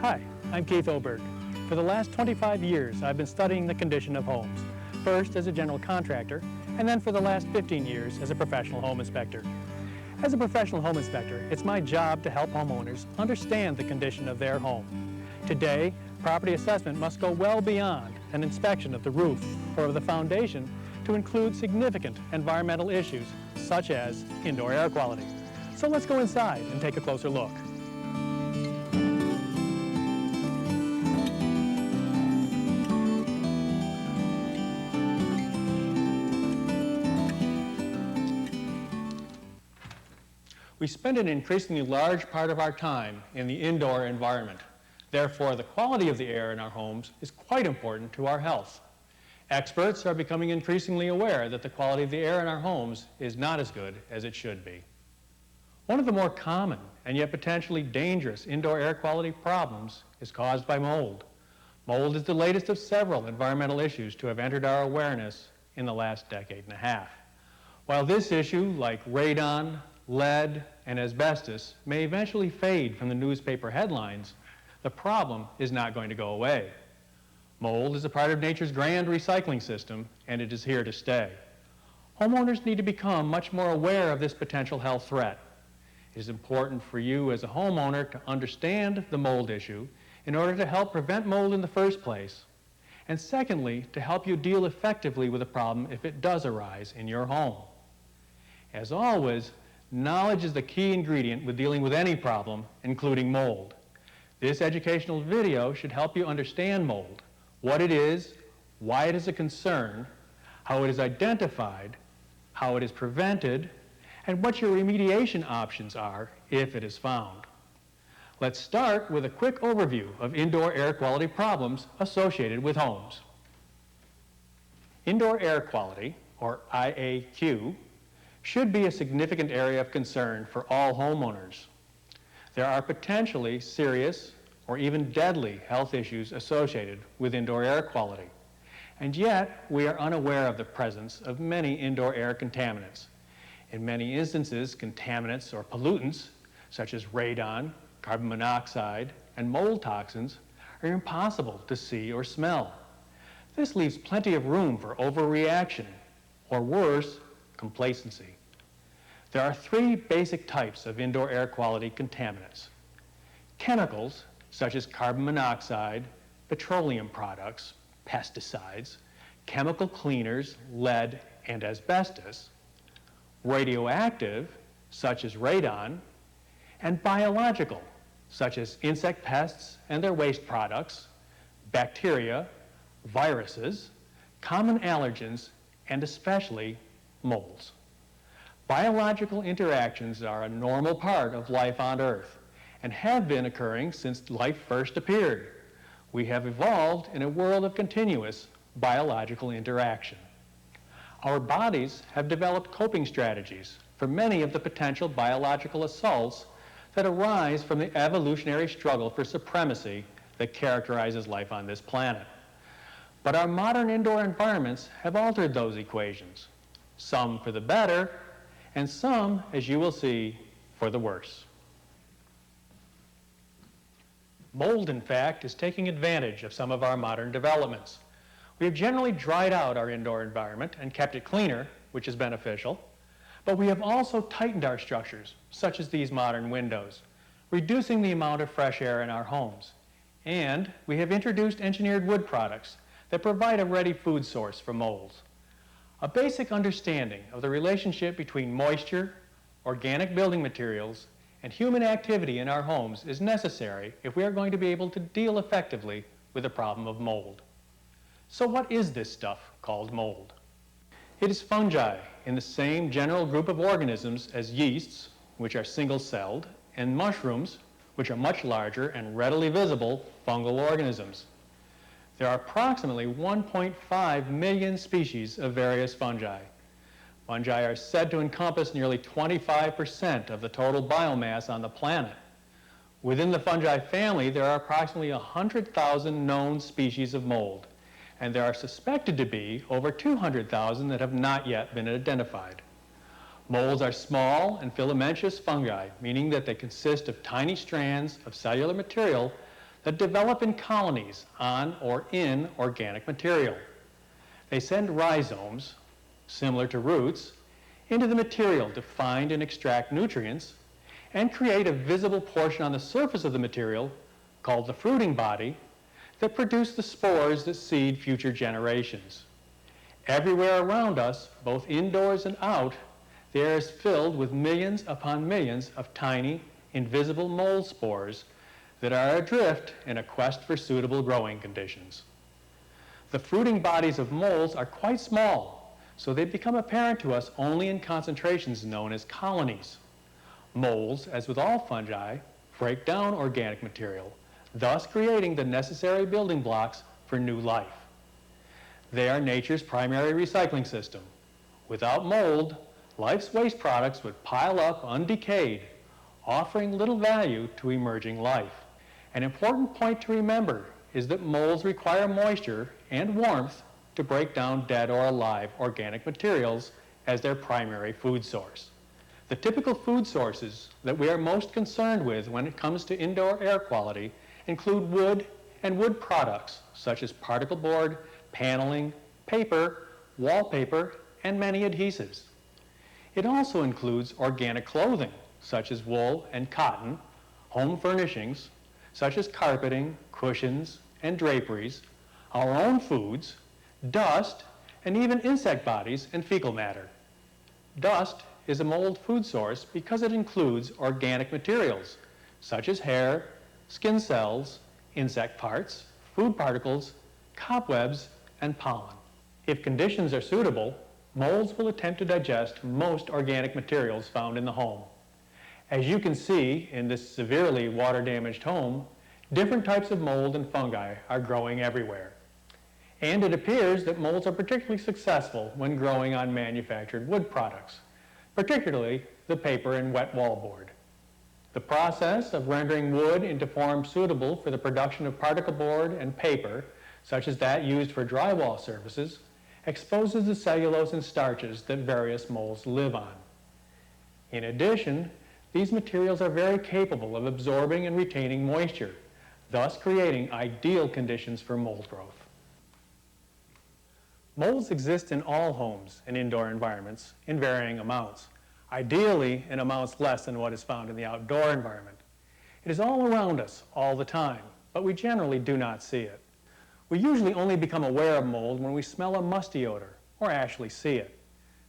Hi, I'm Keith Oberg. For the last 25 years, I've been studying the condition of homes, first as a general contractor, and then for the last 15 years as a professional home inspector. As a professional home inspector, it's my job to help homeowners understand the condition of their home. Today, property assessment must go well beyond an inspection of the roof or of the foundation to include significant environmental issues such as indoor air quality. So let's go inside and take a closer look. We spend an increasingly large part of our time in the indoor environment. Therefore, the quality of the air in our homes is quite important to our health. Experts are becoming increasingly aware that the quality of the air in our homes is not as good as it should be. One of the more common and yet potentially dangerous indoor air quality problems is caused by mold. Mold is the latest of several environmental issues to have entered our awareness in the last decade and a half. While this issue, like radon, lead, and asbestos, may eventually fade from the newspaper headlines, the problem is not going to go away. Mold is a part of nature's grand recycling system, and it is here to stay. Homeowners need to become much more aware of this potential health threat. It is important for you as a homeowner to understand the mold issue in order to help prevent mold in the first place, and secondly, to help you deal effectively with the problem if it does arise in your home. As always, knowledge is the key ingredient with dealing with any problem, including mold. This educational video should help you understand mold, what it is, why it is a concern, how it is identified, how it is prevented, and what your remediation options are if it is found. Let's start with a quick overview of indoor air quality problems associated with homes. Indoor air quality, or IAQ, should be a significant area of concern for all homeowners. There are potentially serious or even deadly health issues associated with indoor air quality, and yet we are unaware of the presence of many indoor air contaminants. In many instances, contaminants or pollutants, such as radon, carbon monoxide, and mold toxins, are impossible to see or smell. This leaves plenty of room for overreaction, or worse, complacency. There are three basic types of indoor air quality contaminants. Chemicals, such as carbon monoxide, petroleum products, pesticides, chemical cleaners, lead, and asbestos. Radioactive, such as radon, and biological, such as insect pests and their waste products, bacteria, viruses, common allergens, and especially molds. Biological interactions are a normal part of life on Earth and have been occurring since life first appeared. We have evolved in a world of continuous biological interaction. Our bodies have developed coping strategies for many of the potential biological assaults that arise from the evolutionary struggle for supremacy that characterizes life on this planet. But our modern indoor environments have altered those equations, some for the better, and some, as you will see, for the worse. Mold, in fact, is taking advantage of some of our modern developments. We have generally dried out our indoor environment and kept it cleaner, which is beneficial, but we have also tightened our structures, such as these modern windows, reducing the amount of fresh air in our homes. And we have introduced engineered wood products that provide a ready food source for molds. A basic understanding of the relationship between moisture, organic building materials, and human activity in our homes is necessary if we are going to be able to deal effectively with the problem of mold. So what is this stuff called mold? It is fungi in the same general group of organisms as yeasts, which are single-celled, and mushrooms, which are much larger and readily visible fungal organisms. There are approximately 1.5 million species of various fungi. Fungi are said to encompass nearly 25% of the total biomass on the planet. Within the fungi family, there are approximately 100,000 known species of mold, and there are suspected to be over 200,000 that have not yet been identified. Molds are small and filamentous fungi, meaning that they consist of tiny strands of cellular material that develop in colonies on or in organic material. They send rhizomes, similar to roots, into the material to find and extract nutrients and create a visible portion on the surface of the material called the fruiting body that produce the spores that seed future generations. Everywhere around us, both indoors and out, the air is filled with millions upon millions of tiny, invisible mold spores that are adrift in a quest for suitable growing conditions. The fruiting bodies of molds are quite small, so they become apparent to us only in concentrations known as colonies. Molds, as with all fungi, break down organic material, thus creating the necessary building blocks for new life. They are nature's primary recycling system. Without mold, life's waste products would pile up undecayed, offering little value to emerging life. An important point to remember is that molds require moisture and warmth to break down dead or alive organic materials as their primary food source. The typical food sources that we are most concerned with when it comes to indoor air quality include wood and wood products such as particle board, paneling, paper, wallpaper, and many adhesives. It also includes organic clothing such as wool and cotton, home furnishings such as carpeting, cushions, and draperies, our own foods, dust, and even insect bodies and fecal matter. Dust is a mold food source because it includes organic materials such as hair, skin cells, insect parts, food particles, cobwebs, and pollen. If conditions are suitable, molds will attempt to digest most organic materials found in the home. As you can see in this severely water-damaged home, different types of mold and fungi are growing everywhere. And it appears that molds are particularly successful when growing on manufactured wood products, particularly the paper and wet wallboard. The process of rendering wood into forms suitable for the production of particle board and paper, such as that used for drywall surfaces, exposes the cellulose and starches that various molds live on. In addition, these materials are very capable of absorbing and retaining moisture, thus creating ideal conditions for mold growth. Molds exist in all homes and indoor environments in varying amounts, ideally in amounts less than what is found in the outdoor environment. It is all around us all the time, but we generally do not see it. We usually only become aware of mold when we smell a musty odor or actually see it.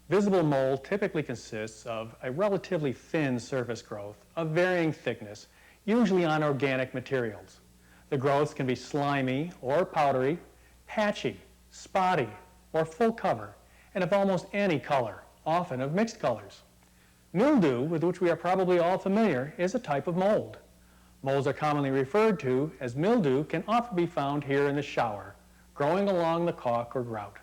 Visible mold typically consists of a relatively thin surface growth of varying thickness, usually on organic materials. The growths can be slimy or powdery, patchy, spotty, or full cover, and of almost any color, often of mixed colors. Mildew, with which we are probably all familiar, is a type of mold. Molds are commonly referred to as mildew can often be found here in the shower, growing along the caulk or grout.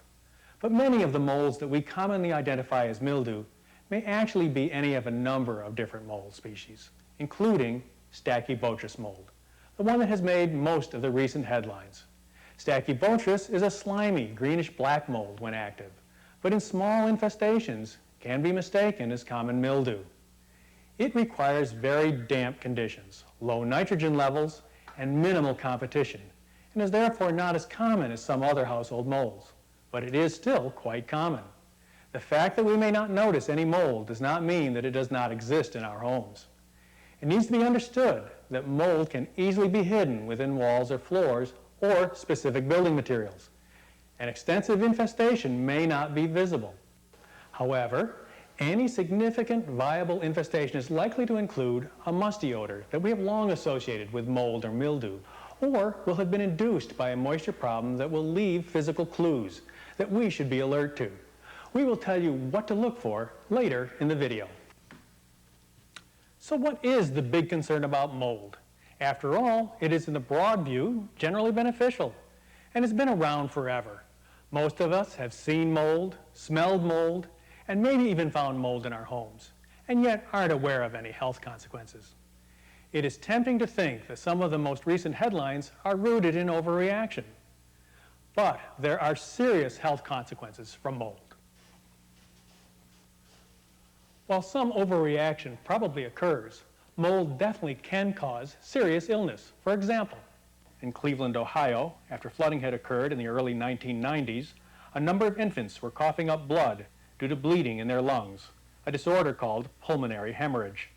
But many of the molds that we commonly identify as mildew may actually be any of a number of different mold species, including Stachybotrys mold, the one that has made most of the recent headlines. Stachybotrys is a slimy, greenish-black mold when active, but in small infestations can be mistaken as common mildew. It requires very damp conditions, low nitrogen levels, and minimal competition, and is therefore not as common as some other household molds, but it is still quite common. The fact that we may not notice any mold does not mean that it does not exist in our homes. It needs to be understood that mold can easily be hidden within walls or floors or specific building materials. An extensive infestation may not be visible. However, any significant viable infestation is likely to include a musty odor that we have long associated with mold or mildew, or will have been induced by a moisture problem that will leave physical clues that we should be alert to. We will tell you what to look for later in the video. So what is the big concern about mold? After all, it is in the broad view generally beneficial, and it's been around forever. Most of us have seen mold, smelled mold, and maybe even found mold in our homes, and yet aren't aware of any health consequences. It is tempting to think that some of the most recent headlines are rooted in overreaction. But there are serious health consequences from mold. While some overreaction probably occurs, mold definitely can cause serious illness. For example, in Cleveland, Ohio, after flooding had occurred in the early 1990s, a number of infants were coughing up blood due to bleeding in their lungs, a disorder called pulmonary hemorrhage.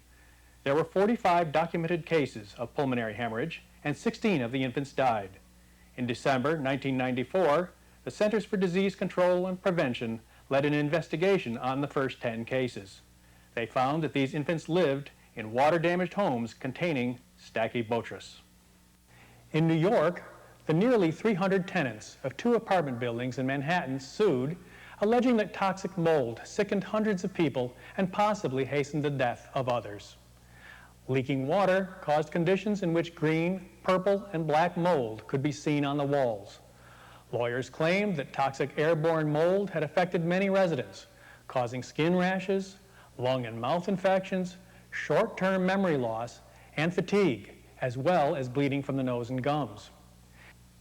There were 45 documented cases of pulmonary hemorrhage, and 16 of the infants died. In December 1994, the Centers for Disease Control and Prevention led an investigation on the first 10 cases. They found that these infants lived in water-damaged homes containing Stachybotrys. In New York, the nearly 300 tenants of 2 apartment buildings in Manhattan sued, alleging that toxic mold sickened hundreds of people and possibly hastened the death of others. Leaking water caused conditions in which green, purple, and black mold could be seen on the walls. Lawyers claimed that toxic airborne mold had affected many residents, causing skin rashes, lung and mouth infections, short-term memory loss, and fatigue, as well as bleeding from the nose and gums.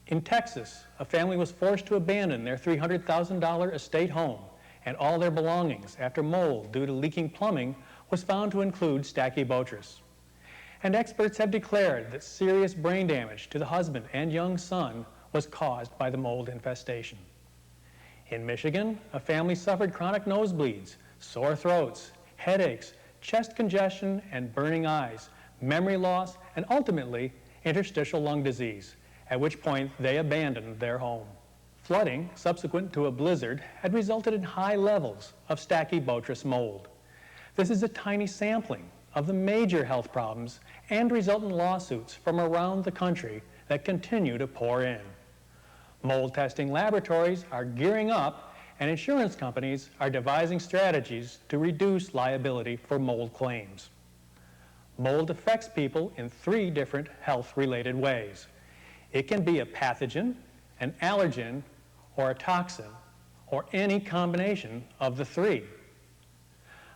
In Texas, a family was forced to abandon their $300,000 estate home and all their belongings after mold due to leaking plumbing was found to include Stachybotrys. And experts have declared that serious brain damage to the husband and young son was caused by the mold infestation. In Michigan, a family suffered chronic nosebleeds, sore throats, headaches, chest congestion, and burning eyes, memory loss, and ultimately interstitial lung disease, at which point they abandoned their home. Flooding subsequent to a blizzard had resulted in high levels of Stachybotrys mold. This is a tiny sampling of the major health problems and resultant lawsuits from around the country that continue to pour in. Mold testing laboratories are gearing up, and insurance companies are devising strategies to reduce liability for mold claims. Mold affects people in 3 different health-related ways. It can be a pathogen, an allergen, or a toxin, or any combination of the 3.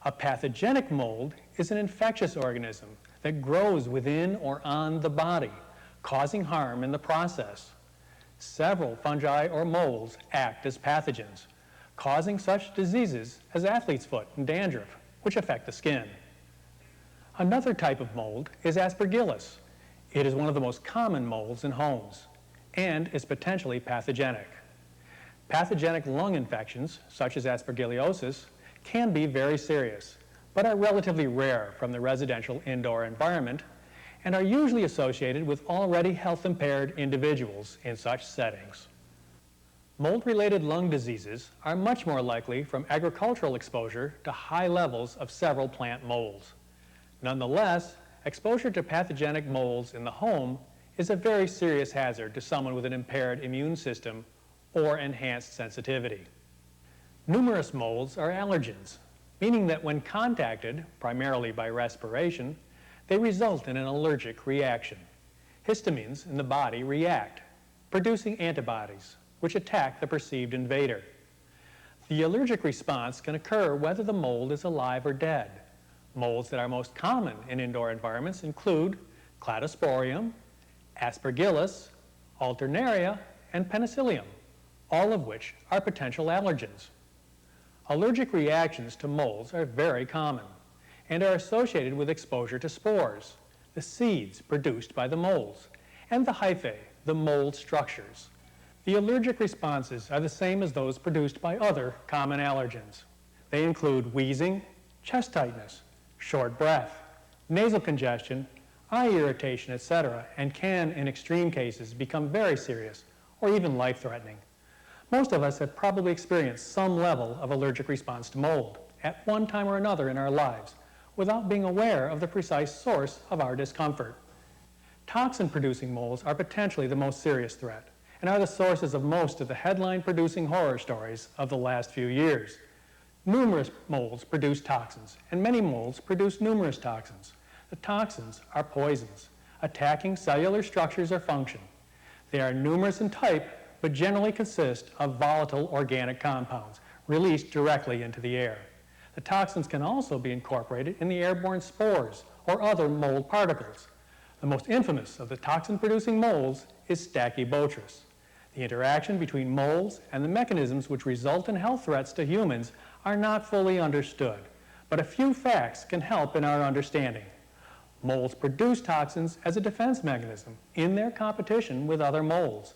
A pathogenic mold is an infectious organism that grows within or on the body, causing harm in the process. Several fungi or molds act as pathogens, causing such diseases as athlete's foot and dandruff, which affect the skin. Another type of mold is Aspergillus. It is one of the most common molds in homes and is potentially pathogenic. Pathogenic lung infections, such as aspergillosis, can be very serious, but are relatively rare from the residential indoor environment and are usually associated with already health-impaired individuals in such settings. Mold-related lung diseases are much more likely from agricultural exposure to high levels of several plant molds. Nonetheless, exposure to pathogenic molds in the home is a very serious hazard to someone with an impaired immune system or enhanced sensitivity. Numerous molds are allergens, meaning that when contacted, primarily by respiration, they result in an allergic reaction. Histamines in the body react, producing antibodies, which attack the perceived invader. The allergic response can occur whether the mold is alive or dead. Molds that are most common in indoor environments include Cladosporium, Aspergillus, Alternaria, and Penicillium, all of which are potential allergens. Allergic reactions to molds are very common and are associated with exposure to spores, the seeds produced by the molds, and the hyphae, the mold structures. The allergic responses are the same as those produced by other common allergens. They include wheezing, chest tightness, short breath, nasal congestion, eye irritation, etc., and can, in extreme cases, become very serious or even life-threatening. Most of us have probably experienced some level of allergic response to mold at one time or another in our lives without being aware of the precise source of our discomfort. Toxin-producing molds are potentially the most serious threat and are the sources of most of the headline-producing horror stories of the last few years. Numerous molds produce toxins, and many molds produce numerous toxins. The toxins are poisons, attacking cellular structures or function. They are numerous in type, but generally consist of volatile organic compounds released directly into the air. The toxins can also be incorporated in the airborne spores or other mold particles. The most infamous of the toxin-producing molds is Stachybotrys. The interaction between molds and the mechanisms which result in health threats to humans are not fully understood, but a few facts can help in our understanding. Molds produce toxins as a defense mechanism in their competition with other molds.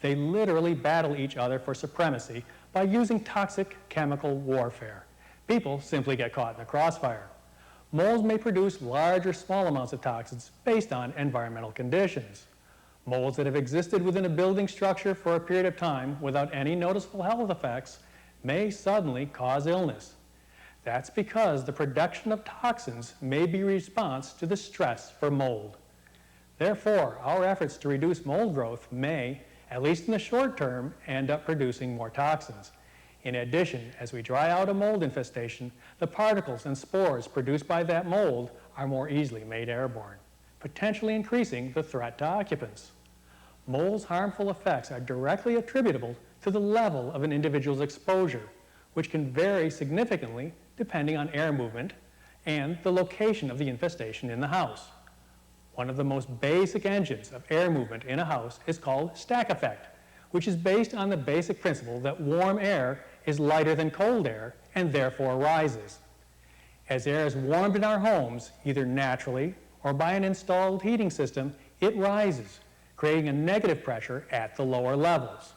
They literally battle each other for supremacy by using toxic chemical warfare. People simply get caught in the crossfire. Molds may produce large or small amounts of toxins based on environmental conditions. Molds that have existed within a building structure for a period of time without any noticeable health effects may suddenly cause illness. That's because the production of toxins may be a response to the stress for mold. Therefore, our efforts to reduce mold growth may, at least in the short term, end up producing more toxins. In addition, as we dry out a mold infestation, the particles and spores produced by that mold are more easily made airborne, potentially increasing the threat to occupants. Mold's harmful effects are directly attributable to the level of an individual's exposure, which can vary significantly depending on air movement and the location of the infestation in the house. One of the most basic engines of air movement in a house is called stack effect, which is based on the basic principle that warm air is lighter than cold air and therefore rises. As air is warmed in our homes, either naturally or by an installed heating system, it rises, creating a negative pressure at the lower levels.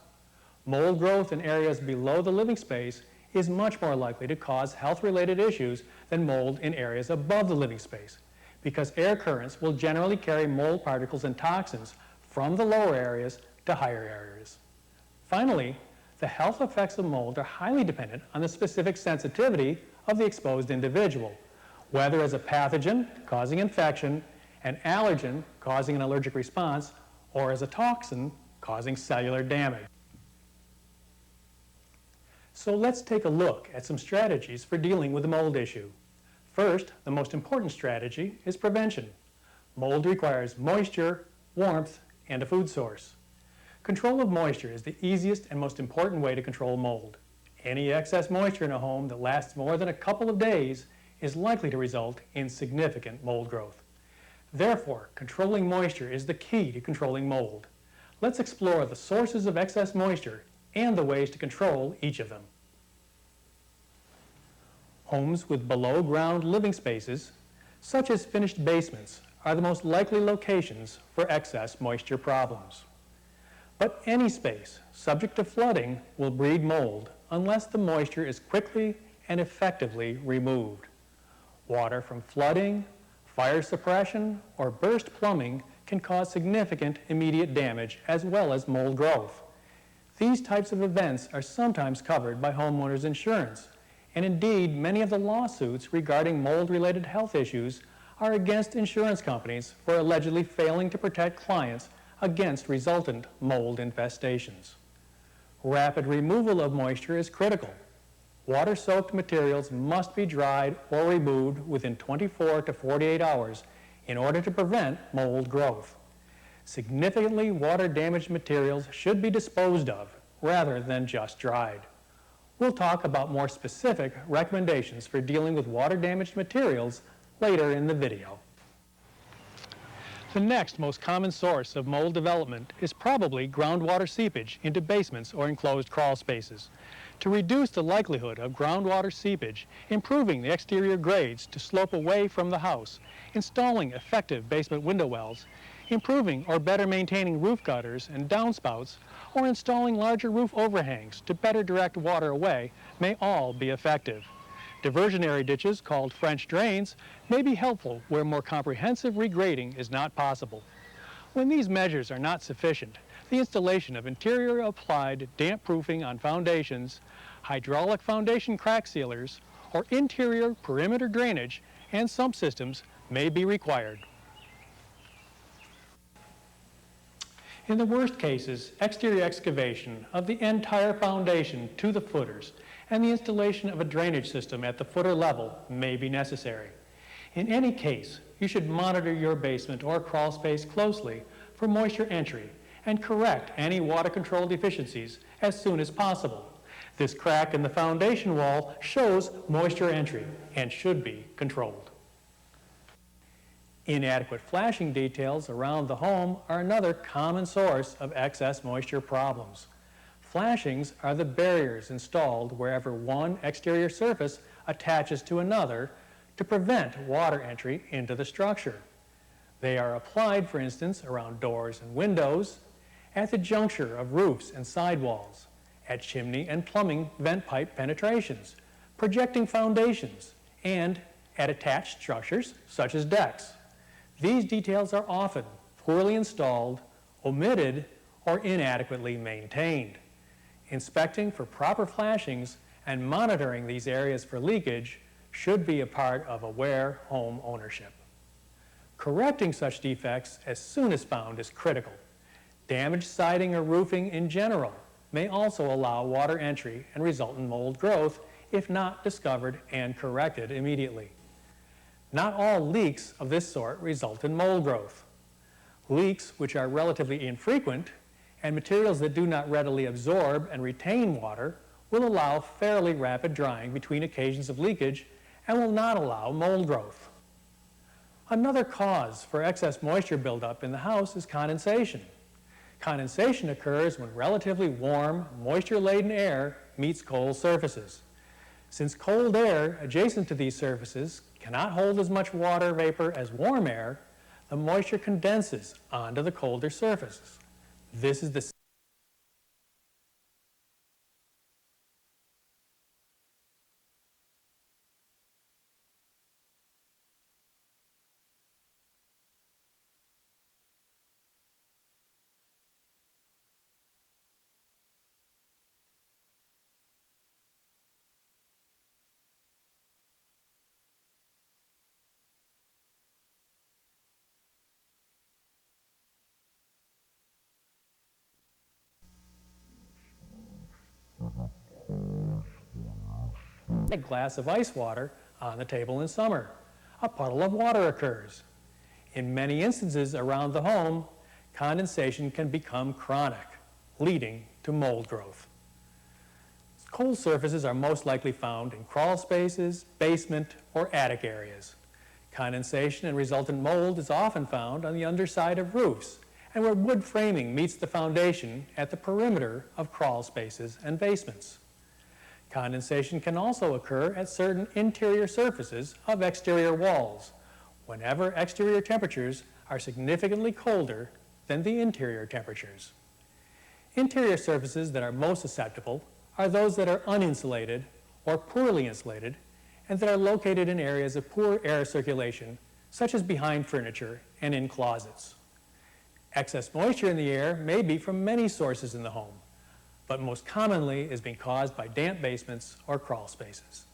Mold growth in areas below the living space is much more likely to cause health-related issues than mold in areas above the living space, because air currents will generally carry mold particles and toxins from the lower areas to higher areas. Finally, the health effects of mold are highly dependent on the specific sensitivity of the exposed individual, whether as a pathogen causing infection, an allergen causing an allergic response, or as a toxin causing cellular damage. So let's take a look at some strategies for dealing with the mold issue. First, the most important strategy is prevention. Mold requires moisture, warmth, and a food source. Control of moisture is the easiest and most important way to control mold. Any excess moisture in a home that lasts more than a couple of days is likely to result in significant mold growth. Therefore, controlling moisture is the key to controlling mold. Let's explore the sources of excess moisture and the ways to control each of them. Homes with below-ground living spaces, such as finished basements, are the most likely locations for excess moisture problems. But any space subject to flooding will breed mold unless the moisture is quickly and effectively removed. Water from flooding, fire suppression, or burst plumbing can cause significant immediate damage as well as mold growth. These types of events are sometimes covered by homeowners insurance, and indeed many of the lawsuits regarding mold-related health issues are against insurance companies for allegedly failing to protect clients against resultant mold infestations. Rapid removal of moisture is critical. Water-soaked materials must be dried or removed within 24 to 48 hours in order to prevent mold growth. Significantly water-damaged materials should be disposed of rather than just dried. We'll talk about more specific recommendations for dealing with water-damaged materials later in the video. The next most common source of mold development is probably groundwater seepage into basements or enclosed crawl spaces. To reduce the likelihood of groundwater seepage, improving the exterior grades to slope away from the house, installing effective basement window wells, improving or better maintaining roof gutters and downspouts, or installing larger roof overhangs to better direct water away may all be effective. Diversionary ditches, called French drains, may be helpful where more comprehensive regrading is not possible. When these measures are not sufficient, the installation of interior applied damp proofing on foundations, hydraulic foundation crack sealers, or interior perimeter drainage and sump systems may be required. In the worst cases, exterior excavation of the entire foundation to the footers and the installation of a drainage system at the footer level may be necessary. In any case, you should monitor your basement or crawl space closely for moisture entry and correct any water control deficiencies as soon as possible. This crack in the foundation wall shows moisture entry and should be controlled. Inadequate flashing details around the home are another common source of excess moisture problems. Flashings are the barriers installed wherever one exterior surface attaches to another to prevent water entry into the structure. They are applied, for instance, around doors and windows, at the juncture of roofs and sidewalls, at chimney and plumbing vent pipe penetrations, projecting foundations, and at attached structures such as decks. These details are often poorly installed, omitted, or inadequately maintained. Inspecting for proper flashings and monitoring these areas for leakage should be a part of aware home ownership. Correcting such defects as soon as found is critical. Damaged siding or roofing in general may also allow water entry and result in mold growth if not discovered and corrected immediately. Not all leaks of this sort result in mold growth. Leaks which are relatively infrequent and materials that do not readily absorb and retain water will allow fairly rapid drying between occasions of leakage and will not allow mold growth. Another cause for excess moisture buildup in the house is condensation. Condensation occurs when relatively warm, moisture-laden air meets cold surfaces. Since cold air adjacent to these surfaces cannot hold as much water vapor as warm air, the moisture condenses onto the colder surfaces. This is the a glass of ice water on the table in summer. A puddle of water occurs. In many instances around the home, condensation can become chronic, leading to mold growth. Cold surfaces are most likely found in crawl spaces, basement, or attic areas. Condensation and resultant mold is often found on the underside of roofs and where wood framing meets the foundation at the perimeter of crawl spaces and basements. Condensation can also occur at certain interior surfaces of exterior walls, whenever exterior temperatures are significantly colder than the interior temperatures. Interior surfaces that are most susceptible are those that are uninsulated or poorly insulated and that are located in areas of poor air circulation, such as behind furniture and in closets. Excess moisture in the air may be from many sources in the home, but most commonly is being caused by damp basements or crawl spaces.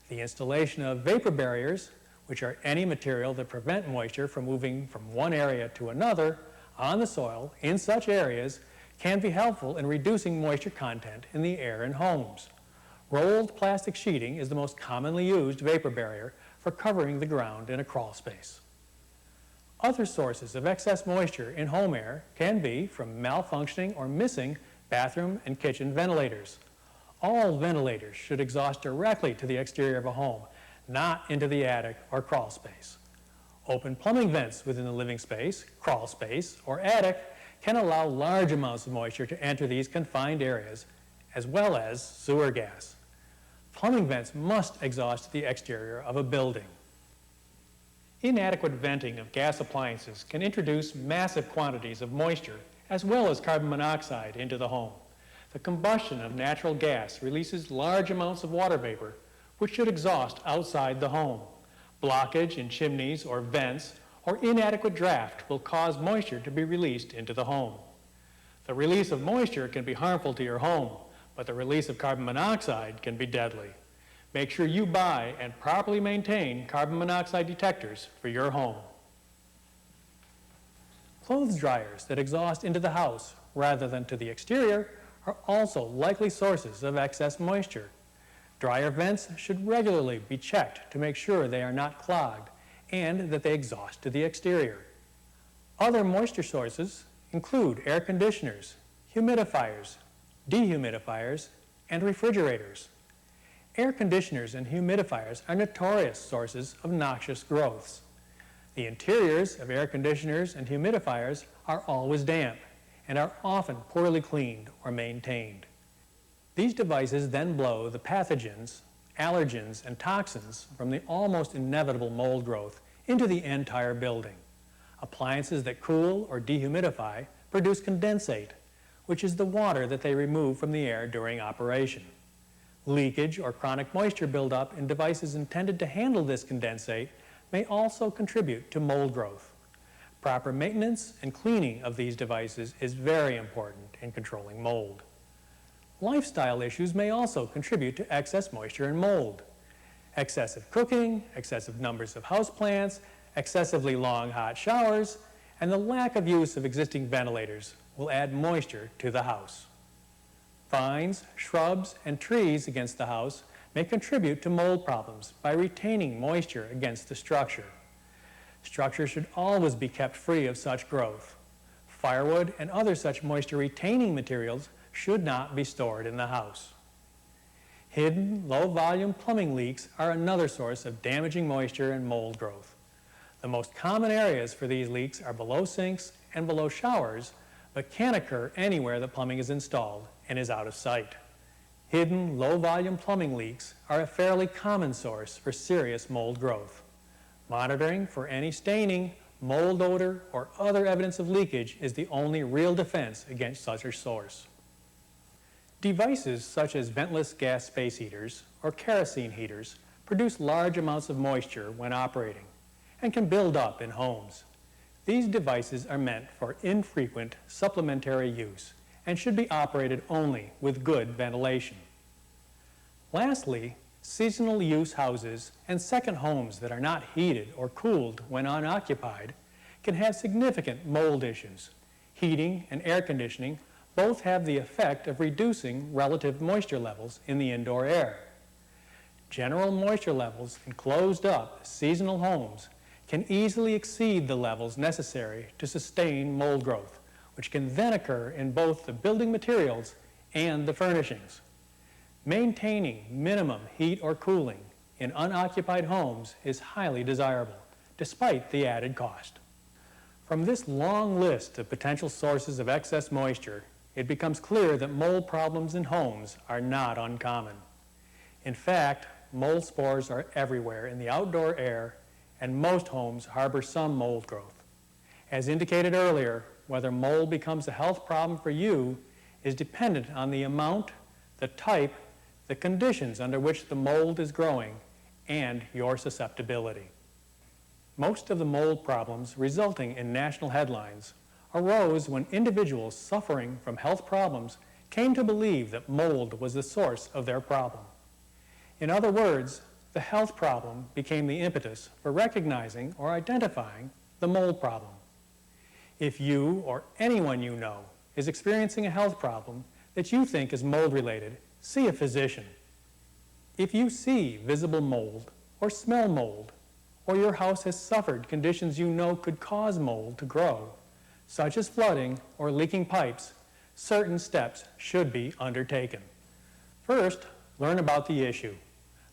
The installation of vapor barriers, which are any material that prevent moisture from moving from one area to another on the soil in such areas, can be helpful in reducing moisture content in the air in homes. Rolled plastic sheeting is the most commonly used vapor barrier for covering the ground in a crawl space. Other sources of excess moisture in home air can be from malfunctioning or missing bathroom and kitchen ventilators. All ventilators should exhaust directly to the exterior of a home, not into the attic or crawl space. Open plumbing vents within the living space, crawl space, or attic can allow large amounts of moisture to enter these confined areas, as well as sewer gas. Plumbing vents must exhaust to the exterior of a building. Inadequate venting of gas appliances can introduce massive quantities of moisture as well as carbon monoxide into the home. The combustion of natural gas releases large amounts of water vapor, which should exhaust outside the home. Blockage in chimneys or vents or inadequate draft will cause moisture to be released into the home. The release of moisture can be harmful to your home, but the release of carbon monoxide can be deadly. Make sure you buy and properly maintain carbon monoxide detectors for your home. Clothes dryers that exhaust into the house rather than to the exterior are also likely sources of excess moisture. Dryer vents should regularly be checked to make sure they are not clogged and that they exhaust to the exterior. Other moisture sources include air conditioners, humidifiers, dehumidifiers, and refrigerators. Air conditioners and humidifiers are notorious sources of noxious growths. The interiors of air conditioners and humidifiers are always damp and are often poorly cleaned or maintained. These devices then blow the pathogens, allergens, and toxins from the almost inevitable mold growth into the entire building. Appliances that cool or dehumidify produce condensate, which is the water that they remove from the air during operation. Leakage or chronic moisture buildup in devices intended to handle this condensate may also contribute to mold growth. Proper maintenance and cleaning of these devices is very important in controlling mold. Lifestyle issues may also contribute to excess moisture and mold. Excessive cooking, excessive numbers of houseplants, excessively long hot showers, and the lack of use of existing ventilators will add moisture to the house. Vines, shrubs, and trees against the house may contribute to mold problems by retaining moisture against the structure. Structures should always be kept free of such growth. Firewood and other such moisture-retaining materials should not be stored in the house. Hidden, low-volume plumbing leaks are another source of damaging moisture and mold growth. The most common areas for these leaks are below sinks and below showers, but can occur anywhere the plumbing is installed and is out of sight. Hidden, low-volume plumbing leaks are a fairly common source for serious mold growth. Monitoring for any staining, mold odor, or other evidence of leakage is the only real defense against such a source. Devices such as ventless gas space heaters or kerosene heaters produce large amounts of moisture when operating and can build up in homes. These devices are meant for infrequent supplementary use and should be operated only with good ventilation. Lastly, seasonal use houses and second homes that are not heated or cooled when unoccupied can have significant mold issues. Heating and air conditioning both have the effect of reducing relative moisture levels in the indoor air. General moisture levels in closed-up seasonal homes can easily exceed the levels necessary to sustain mold growth, which can then occur in both the building materials and the furnishings. Maintaining minimum heat or cooling in unoccupied homes is highly desirable, despite the added cost. From this long list of potential sources of excess moisture, it becomes clear that mold problems in homes are not uncommon. In fact, mold spores are everywhere in the outdoor air, and most homes harbor some mold growth. As indicated earlier, whether mold becomes a health problem for you is dependent on the amount, the type, the conditions under which the mold is growing, and your susceptibility. Most of the mold problems resulting in national headlines arose when individuals suffering from health problems came to believe that mold was the source of their problem. In other words, the health problem became the impetus for recognizing or identifying the mold problem. If you or anyone you know is experiencing a health problem that you think is mold-related, see a physician. If you see visible mold or smell mold, or your house has suffered conditions you know could cause mold to grow, such as flooding or leaking pipes, certain steps should be undertaken. First, learn about the issue.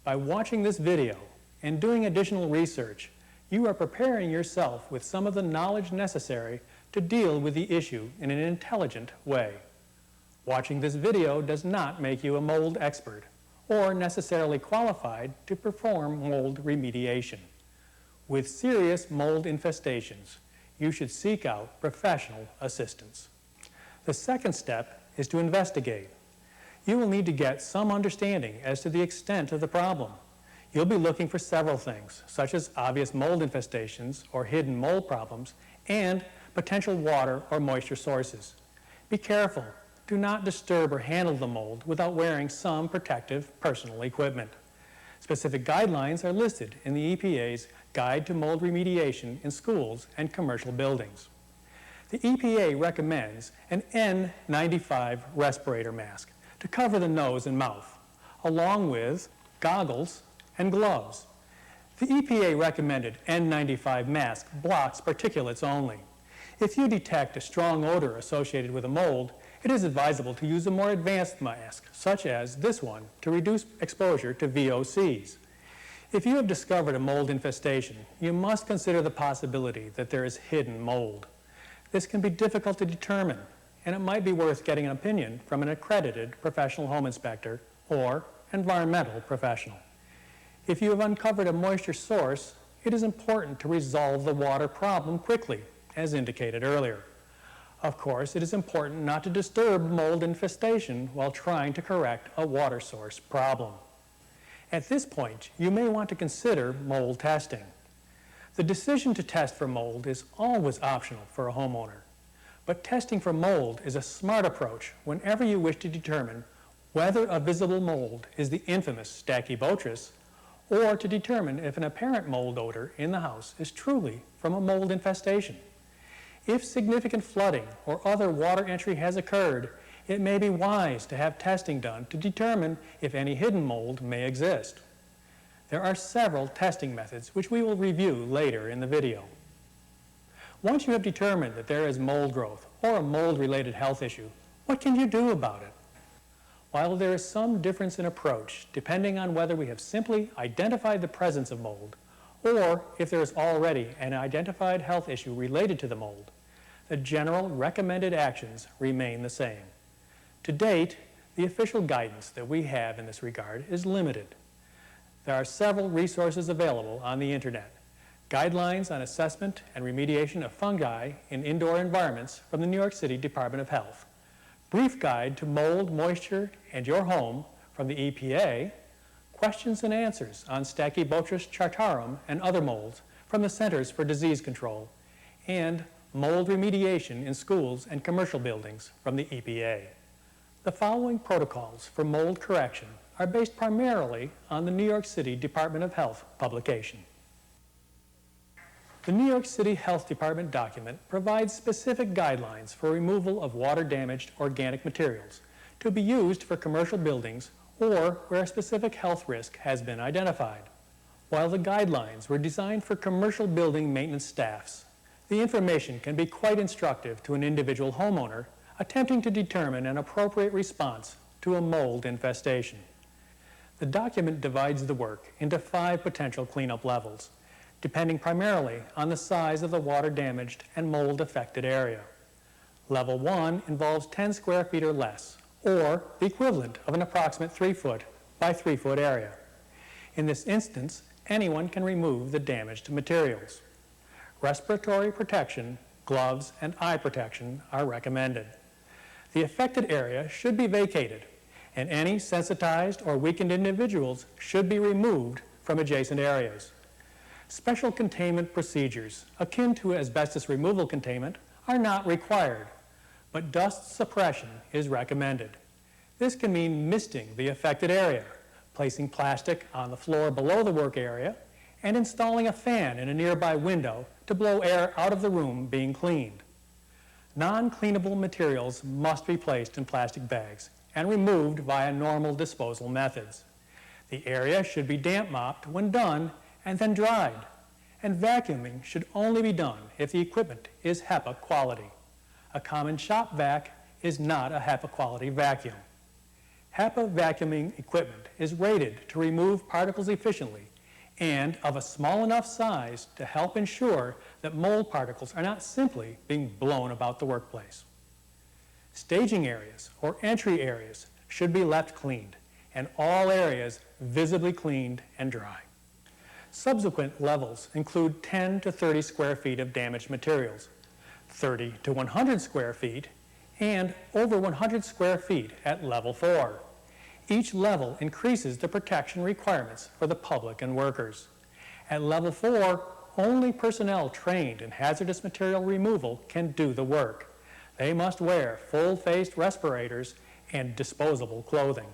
By watching this video and doing additional research, you are preparing yourself with some of the knowledge necessary to deal with the issue in an intelligent way. Watching this video does not make you a mold expert or necessarily qualified to perform mold remediation. With serious mold infestations, you should seek out professional assistance. The second step is to investigate. You will need to get some understanding as to the extent of the problem. You'll be looking for several things, such as obvious mold infestations or hidden mold problems, and potential water or moisture sources. Be careful. Do not disturb or handle the mold without wearing some protective personal equipment. Specific guidelines are listed in the EPA's Guide to Mold Remediation in Schools and Commercial Buildings. The EPA recommends an N95 respirator mask to cover the nose and mouth, along with goggles and gloves. The EPA recommended N95 mask blocks particulates only. If you detect a strong odor associated with a mold, it is advisable to use a more advanced mask, such as this one, to reduce exposure to VOCs. If you have discovered a mold infestation, you must consider the possibility that there is hidden mold. This can be difficult to determine, and it might be worth getting an opinion from an accredited professional home inspector or environmental professional. If you have uncovered a moisture source, it is important to resolve the water problem quickly as indicated earlier. Of course, it is important not to disturb mold infestation while trying to correct a water source problem. At this point, you may want to consider mold testing. The decision to test for mold is always optional for a homeowner, but testing for mold is a smart approach whenever you wish to determine whether a visible mold is the infamous Stachybotrys, or to determine if an apparent mold odor in the house is truly from a mold infestation. If significant flooding or other water entry has occurred, it may be wise to have testing done to determine if any hidden mold may exist. There are several testing methods which we will review later in the video. Once you have determined that there is mold growth or a mold-related health issue, what can you do about it? While there is some difference in approach depending on whether we have simply identified the presence of mold or if there is already an identified health issue related to the mold, the general recommended actions remain the same. To date, the official guidance that we have in this regard is limited. There are several resources available on the internet. Guidelines on assessment and remediation of fungi in indoor environments from the New York City Department of Health. Brief Guide to Mold, Moisture, and Your Home from the EPA, Questions and Answers on Stachybotrys chartarum and other molds from the Centers for Disease Control, and Mold Remediation in Schools and Commercial Buildings from the EPA. The following protocols for mold correction are based primarily on the New York City Department of Health publication. The New York City Health Department document provides specific guidelines for removal of water-damaged organic materials to be used for commercial buildings or where a specific health risk has been identified. While the guidelines were designed for commercial building maintenance staffs, the information can be quite instructive to an individual homeowner attempting to determine an appropriate response to a mold infestation. The document divides the work into 5 potential cleanup levels, depending primarily on the size of the water-damaged and mold-affected area. Level 1 involves 10 square feet or less, or the equivalent of an approximate 3-foot by 3-foot area. In this instance, anyone can remove the damaged materials. Respiratory protection, gloves, and eye protection are recommended. The affected area should be vacated, and any sensitized or weakened individuals should be removed from adjacent areas. Special containment procedures, akin to asbestos removal containment, are not required, but dust suppression is recommended. This can mean misting the affected area, placing plastic on the floor below the work area, and installing a fan in a nearby window to blow air out of the room being cleaned. Non-cleanable materials must be placed in plastic bags and removed via normal disposal methods. The area should be damp mopped when done and then dried, and vacuuming should only be done if the equipment is HEPA quality. A common shop vac is not a HEPA quality vacuum. HEPA vacuuming equipment is rated to remove particles efficiently and of a small enough size to help ensure that mold particles are not simply being blown about the workplace. Staging areas or entry areas should be left cleaned, and all areas visibly cleaned and dry. Subsequent levels include 10 to 30 square feet of damaged materials, 30 to 100 square feet, and over 100 square feet at level 4. Each level increases the protection requirements for the public and workers. At level 4, only personnel trained in hazardous material removal can do the work. They must wear full-faced respirators and disposable clothing.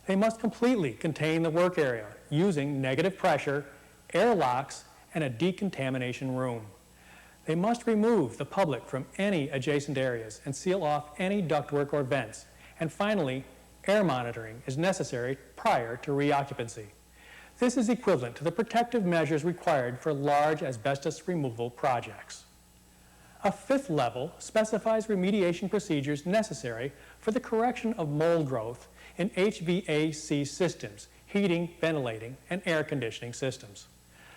They must completely contain the work area using negative pressure, airlocks, and a decontamination room. They must remove the public from any adjacent areas and seal off any ductwork or vents. And finally, air monitoring is necessary prior to reoccupancy. This is equivalent to the protective measures required for large asbestos removal projects. A 5th level specifies remediation procedures necessary for the correction of mold growth in HVAC systems, heating, ventilating, and air conditioning systems.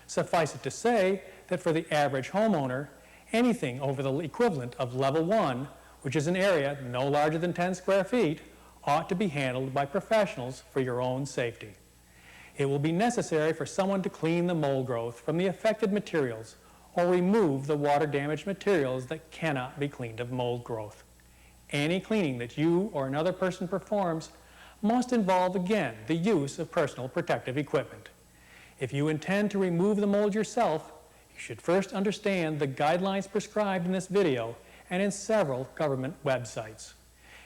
Suffice it to say that for the average homeowner, anything over the equivalent of level 1, which is an area no larger than 10 square feet, ought to be handled by professionals for your own safety. It will be necessary for someone to clean the mold growth from the affected materials or remove the water-damaged materials that cannot be cleaned of mold growth. Any cleaning that you or another person performs must involve, again, the use of personal protective equipment. If you intend to remove the mold yourself, you should first understand the guidelines prescribed in this video and in several government websites.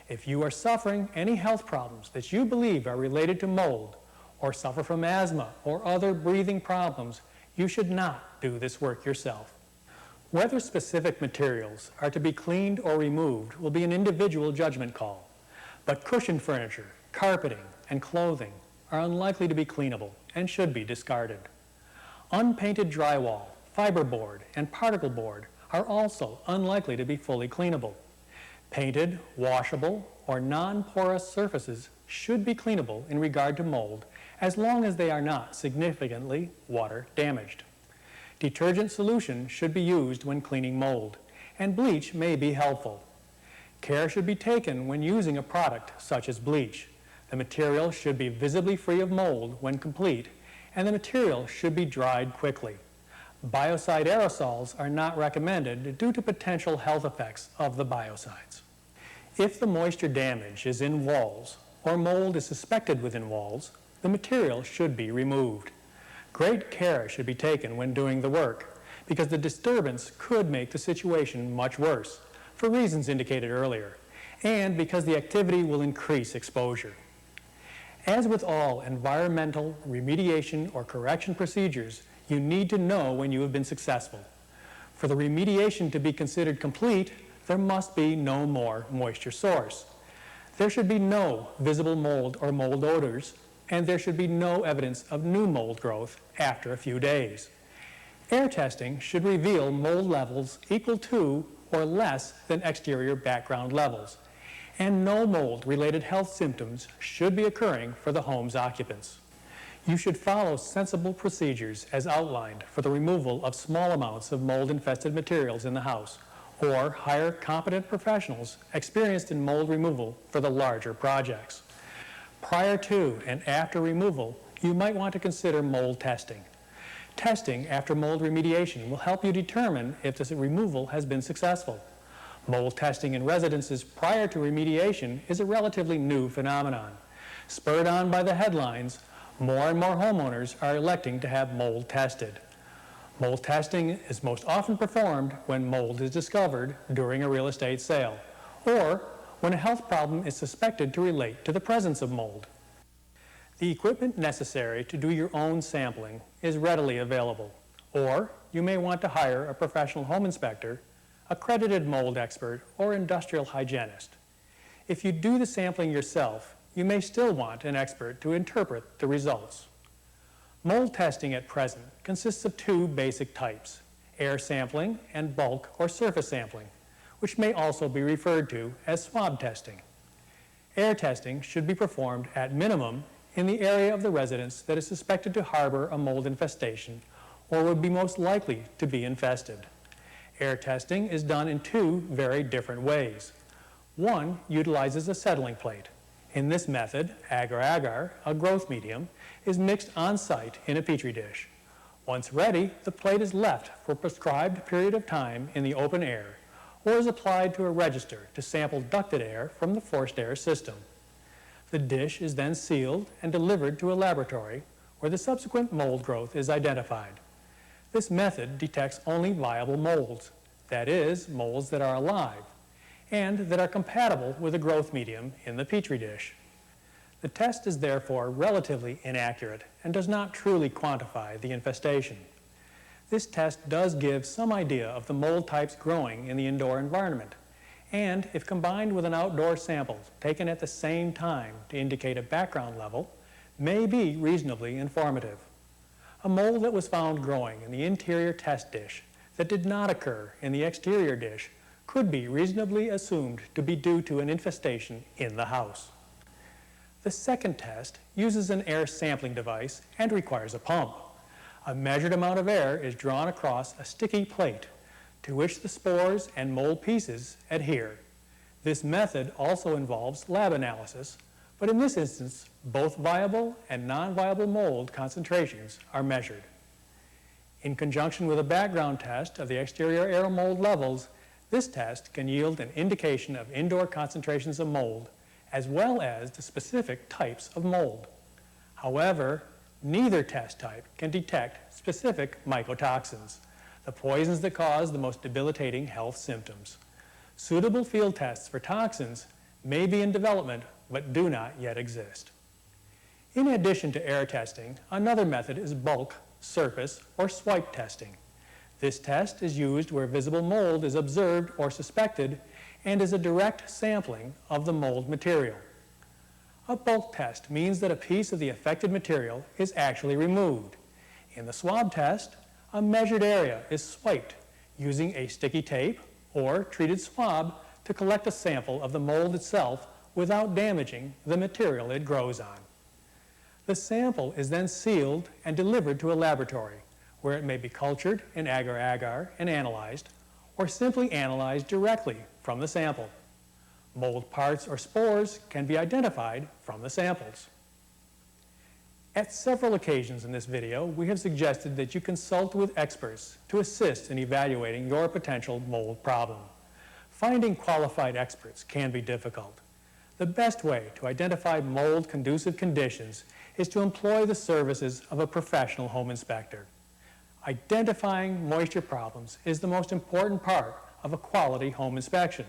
If you are suffering any health problems that you believe are related to mold, or suffer from asthma or other breathing problems, you should not do this work yourself. Whether specific materials are to be cleaned or removed will be an individual judgment call, but cushioned furniture, carpeting, and clothing are unlikely to be cleanable and should be discarded. Unpainted drywall, fiberboard, and particle board are also unlikely to be fully cleanable. Painted, washable, or non-porous surfaces should be cleanable in regard to mold as long as they are not significantly water damaged. Detergent solution should be used when cleaning mold, and bleach may be helpful. Care should be taken when using a product such as bleach. The material should be visibly free of mold when complete, and the material should be dried quickly. Biocide aerosols are not recommended due to potential health effects of the biocides. If the moisture damage is in walls or mold is suspected within walls, the material should be removed. Great care should be taken when doing the work because the disturbance could make the situation much worse for reasons indicated earlier and because the activity will increase exposure. As with all environmental remediation or correction procedures, you need to know when you have been successful. For the remediation to be considered complete, there must be no more moisture source. There should be no visible mold or mold odors, and there should be no evidence of new mold growth after a few days. Air testing should reveal mold levels equal to or less than exterior background levels, and no mold-related health symptoms should be occurring for the home's occupants. You should follow sensible procedures as outlined for the removal of small amounts of mold-infested materials in the house, or hire competent professionals experienced in mold removal for the larger projects. Prior to and after removal, you might want to consider mold testing. Testing after mold remediation will help you determine if this removal has been successful. Mold testing in residences prior to remediation is a relatively new phenomenon. Spurred on by the headlines, more and more homeowners are electing to have mold tested. Mold testing is most often performed when mold is discovered during a real estate sale, or when a health problem is suspected to relate to the presence of mold. The equipment necessary to do your own sampling is readily available, or you may want to hire a professional home inspector, accredited mold expert, or industrial hygienist. If you do the sampling yourself, you may still want an expert to interpret the results. Mold testing at present consists of two basic types, air sampling and bulk or surface sampling, which may also be referred to as swab testing. Air testing should be performed at minimum in the area of the residence that is suspected to harbor a mold infestation or would be most likely to be infested. Air testing is done in two very different ways. One utilizes a settling plate. In this method, agar-agar, a growth medium, is mixed on-site in a petri dish. Once ready, the plate is left for a prescribed period of time in the open air or is applied to a register to sample ducted air from the forced air system. The dish is then sealed and delivered to a laboratory where the subsequent mold growth is identified. This method detects only viable molds, that is, molds that are alive, and that are compatible with the growth medium in the petri dish. The test is therefore relatively inaccurate and does not truly quantify the infestation. This test does give some idea of the mold types growing in the indoor environment, and if combined with an outdoor sample taken at the same time to indicate a background level, may be reasonably informative. A mold that was found growing in the interior test dish that did not occur in the exterior dish could be reasonably assumed to be due to an infestation in the house. The second test uses an air sampling device and requires a pump. A measured amount of air is drawn across a sticky plate to which the spores and mold pieces adhere. This method also involves lab analysis, but in this instance, both viable and non-viable mold concentrations are measured. In conjunction with a background test of the exterior air mold levels, this test can yield an indication of indoor concentrations of mold, as well as the specific types of mold. However, neither test type can detect specific mycotoxins, the poisons that cause the most debilitating health symptoms. Suitable field tests for toxins may be in development, but do not yet exist. In addition to air testing, another method is bulk, surface, or swipe testing. This test is used where visible mold is observed or suspected and is a direct sampling of the mold material. A bulk test means that a piece of the affected material is actually removed. In the swab test, a measured area is swiped using a sticky tape or treated swab to collect a sample of the mold itself without damaging the material it grows on. The sample is then sealed and delivered to a laboratory where it may be cultured in agar-agar and analyzed, or simply analyzed directly from the sample. Mold parts or spores can be identified from the samples. At several occasions in this video, we have suggested that you consult with experts to assist in evaluating your potential mold problem. Finding qualified experts can be difficult. The best way to identify mold-conducive conditions is to employ the services of a professional home inspector. Identifying moisture problems is the most important part of a quality home inspection.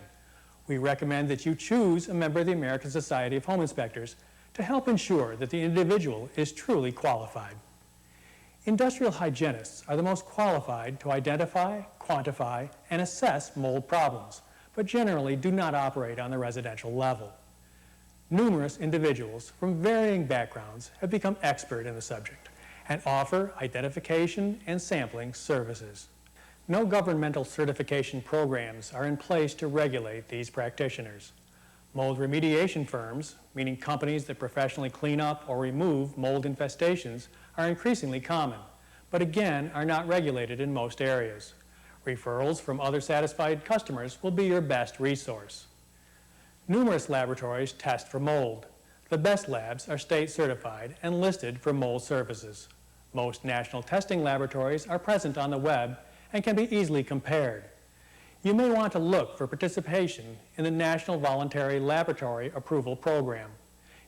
We recommend that you choose a member of the American Society of Home Inspectors to help ensure that the individual is truly qualified. Industrial hygienists are the most qualified to identify, quantify, and assess mold problems, but generally do not operate on the residential level. Numerous individuals from varying backgrounds have become expert in the subject and offer identification and sampling services. No governmental certification programs are in place to regulate these practitioners. Mold remediation firms, meaning companies that professionally clean up or remove mold infestations, are increasingly common, but again are not regulated in most areas. Referrals from other satisfied customers will be your best resource. Numerous laboratories test for mold. The best labs are state certified and listed for mold services. Most national testing laboratories are present on the web and can be easily compared. You may want to look for participation in the National Voluntary Laboratory Approval Program.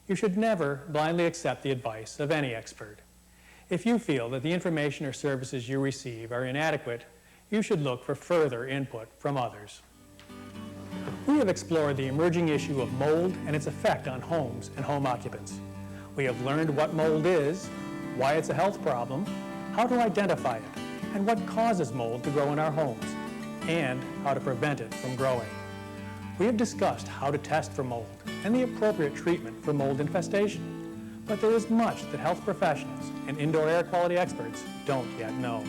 You should never blindly accept the advice of any expert. If you feel that the information or services you receive are inadequate, you should look for further input from others. We have explored the emerging issue of mold and its effect on homes and home occupants. We have learned what mold is, why it's a health problem, how to identify it, and what causes mold to grow in our homes, and how to prevent it from growing. We have discussed how to test for mold and the appropriate treatment for mold infestation, but there is much that health professionals and indoor air quality experts don't yet know.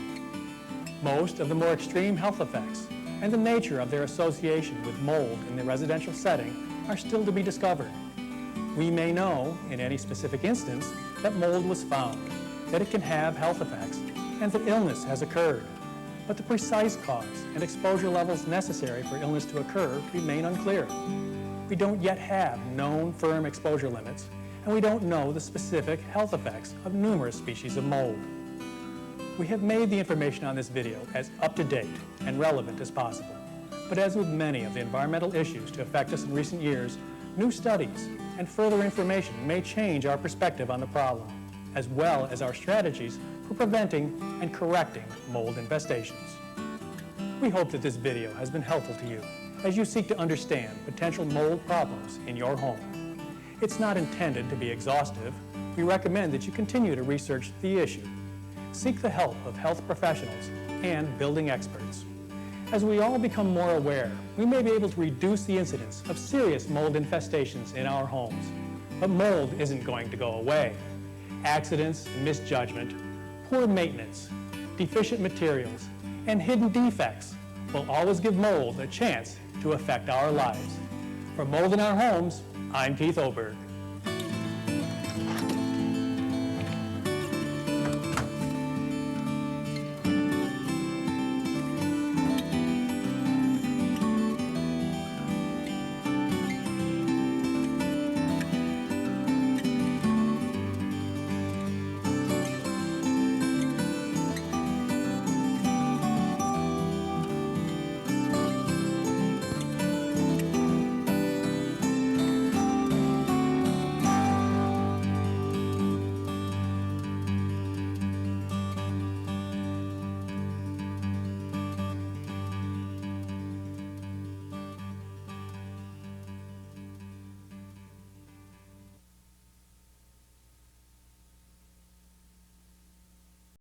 Most of the more extreme health effects and the nature of their association with mold in the residential setting are still to be discovered. We may know, in any specific instance, that mold was found, that it can have health effects, and that illness has occurred. But the precise cause and exposure levels necessary for illness to occur remain unclear. We don't yet have known firm exposure limits, and we don't know the specific health effects of numerous species of mold. We have made the information on this video as up-to-date and relevant as possible. But as with many of the environmental issues to affect us in recent years, new studies and further information may change our perspective on the problem, as well as our strategies for preventing and correcting mold infestations. We hope that this video has been helpful to you as you seek to understand potential mold problems in your home. It's not intended to be exhaustive. We recommend that you continue to research the issue. Seek the help of health professionals and building experts. As we all become more aware, we may be able to reduce the incidence of serious mold infestations in our homes. But mold isn't going to go away. Accidents, misjudgment, poor maintenance, deficient materials, and hidden defects will always give mold a chance to affect our lives. For Mold in Our Homes, I'm Keith Oberg.